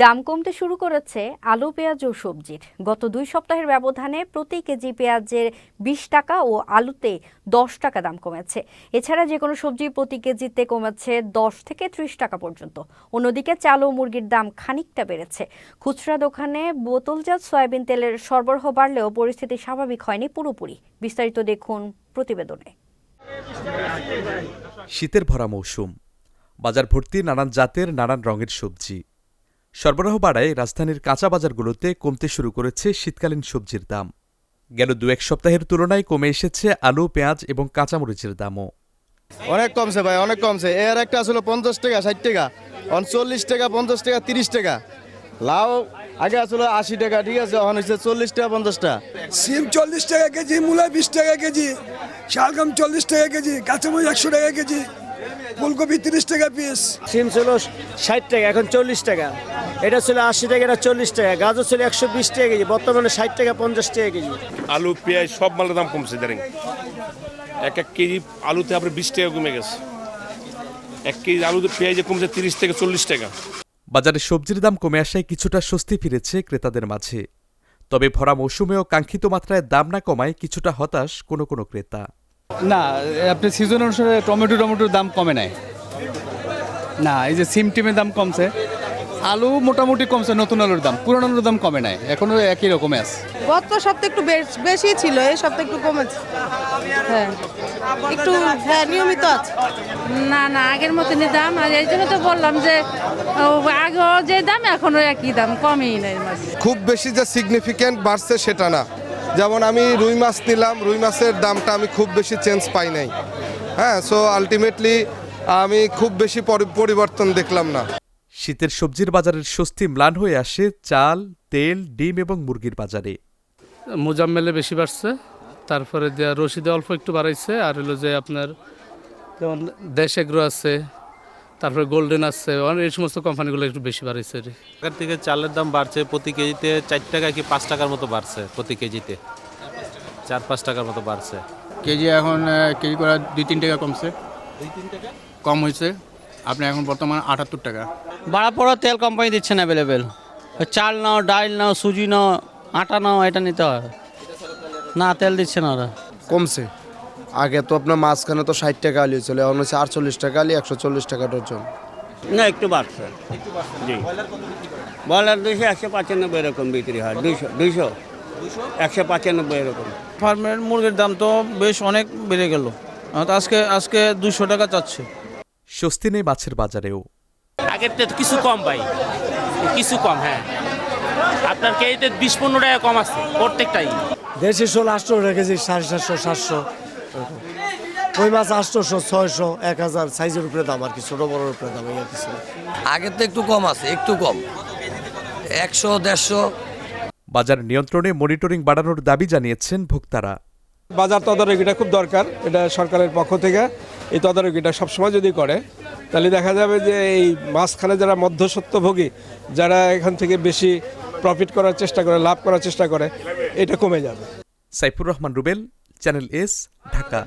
দাম কমতে শুরু করেছে আলু, পেঁয়াজ ও সবজির। গত 2 সপ্তাহের ব্যবধানে প্রতি কেজি পেঁয়াজের 20 টাকা ও আলুতে 10 টাকা দাম কমেছে। এছাড়া যে কোনো সবজি প্রতি কেজিতে কমেছে 10 থেকে 30 টাকা পর্যন্ত। অন্যদিকে চাল ও মুরগির দাম খানিকটা বেড়েছে। খুচরা দোকানে বোতলজাত সয়াবিন তেলের সরবরাহ বাড়লেও পরিস্থিতি স্বাভাবিক হয়নি পুরোপুরি। বিস্তারিত দেখুন প্রতিবেদনে। শীতের ভরা মৌসুম, বাজার ভর্তি নানান জাতের নানান রঙের সবজি। সরবরাহ বাড়ায় রাজধানীর কাঁচা বাজারগুলোতে কমতে শুরু করেছে শীতকালীন সবজির দাম। গেল 2-1 সপ্তাহের তুলনায় কমে এসেছে আলু, পেঁয়াজ এবং কাঁচামরিচের দামও। অনেক কমছে ভাই, অনেক কমছে। এর একটা আসলে 50 টাকা 60 টাকা, 40 টাকা 50 টাকা 30 টাকা। লাউ আগে আসলে 80 টাকা, ঠিক আছে, এখন হচ্ছে 40 টাকা 50 টাকা। সিম 40 টাকা কেজি, মূলা 20 টাকা কেজি, শালগম 40 টাকা কেজি, কাঁচামরিচ 100 টাকা কেজি, ফুলকপি 30 টাকা পিস। সিম ছিল 60 টাকা, এখন 40 টাকা। এটা ছিল 80 টাকা, এটা 40 টাকা। গাজর ছিল 120 টাকা কেজি, বর্তমানে 60 টাকা 50 টাকা কেজি। আলু, পেঁয়াজ সব মালের দাম কমছে। ধরেন এক কেজি আলুতে আপনার 20 টাকা কমে গেছে। 1 কেজি আলুতে পেঁয়াজে কমছে 30 থেকে 40 টাকা। বাজারে সবজির দাম কমে আসায় কিছুটা স্বস্তি ফিরেছে ক্রেতাদের মাঝে। তবে ভরা মৌসুমেও কাঙ্ক্ষিত মাত্রায় দাম না কমায় কিছুটা হতাশ কোনো কোনো ক্রেতা। না, আপনি সিজন অনুসারে টমেটোর দাম কমে নাই। না, এই যে সিম টিমের দাম কমছে, আলু মোটামুটি কমছে, নতুন আলুর দাম, পুরানো আলুর দাম কমে নাই, এখনো একই রকমই আছে। গত সপ্তাহে একটু বেশি ছিল, এই সপ্তাহে একটু কমেছে। হ্যাঁ, একটু নিয়মিত আছে। না আগের মতনই দাম। আর এই জন্য তো বললাম যে আগেও যে দাম এখনো একই দাম, কমেই নাই। খুব বেশি যে সিগনিফিক্যান্ট বাড়ছে সেটা না। যেমন আমি রুই মাছ নিলাম, রুই মাছের দামটা আমি খুব বেশি চেঞ্জ পাই নাই। হ্যাঁ, সো আলটিমেটলি আমি খুব বেশি পরিবর্তন দেখলাম না। শীতের সবজির বাজারের স্বস্তি ম্লান হয়ে আসে চাল, তেল, ডিম এবং মুরগির বাজারে। মোজাম্মেলে বেশি বাড়ছে, তারপরে রশিদে অল্প একটু বাড়াইছে। আর হলো যে আপনার যেমন দেশ এগ্রো আছে, তারপরে গোল্ডেন আছে, এই সমস্ত কোম্পানিগুলো একটু বেশি বাড়াইছে। আগের থেকে চালের দাম বাড়ছে, প্রতি কেজিতে 4 টাকা কি 5 টাকার মতো বাড়ছে। প্রতি কেজিতে 4-5 টাকার মতো বাড়ছে। কেজি এখন কেজি করে 2-3 টাকা কমছে, 2-3 টাকা কম হয়েছে। আপনি এখন বর্তমানে 78 টাকা। বাড়া পড়া তেল কোম্পানি দিচ্ছে না অ্যাভেলেবেল। চাল নাও, ডাল নাও, সুজি নাও, আটা নাও, এটা নিতে হয় না, তেল দিচ্ছে না ওরা। কমছে। আগে তো আপনার মাঝখানে তো 60 টাকা আলু ছিল, এখন হচ্ছে 48 টাকা আলু, 140 টাকা ডজন। না, একটু বাড়ছে। জি, ব্রয়লার 200, 195 এরকম বিক্রি হয়। 200 195 এরকম। ফার্মের মুরগির দাম তো বেশ অনেক বেড়ে গেল। আজকে 200 টাকা চাচ্ছে। স্বস্তি নেই মাছের বাজারেও। আগের থেকে কিছু কম ভাই, কিছু কম। হ্যাঁ, আপনার কেজিতে 20-15 টাকা কম আছে প্রত্যেকটাই। দেশি শোল 800 টাকা কেজি, 750, 700। কই মাছ 800, 600, 1000 সাইজের উপরে দাম, আর কি ছোট বড়র উপরে দাম। এই কিছু আগের তো একটু কম আছে, একটু কম, 100-150। বাজার নিয়ন্ত্রণে মনিটরিং বাড়ানোর দাবি জানিয়েছেন ভোক্তারা। বাজার তদারকিটা খুব দরকার, এটা সরকারের পক্ষ থেকে। এই তদারকিটা সবসময় যদি করে, তাহলে দেখা যাবে যে এই মাঝখানে যারা মধ্যস্বত্বভোগী, যারা এখান থেকে বেশি প্রফিট করার চেষ্টা করে, লাভ করার চেষ্টা করে, এটা কমে যাবে। Saifur Rahman Rubel, channel S, Dhaka.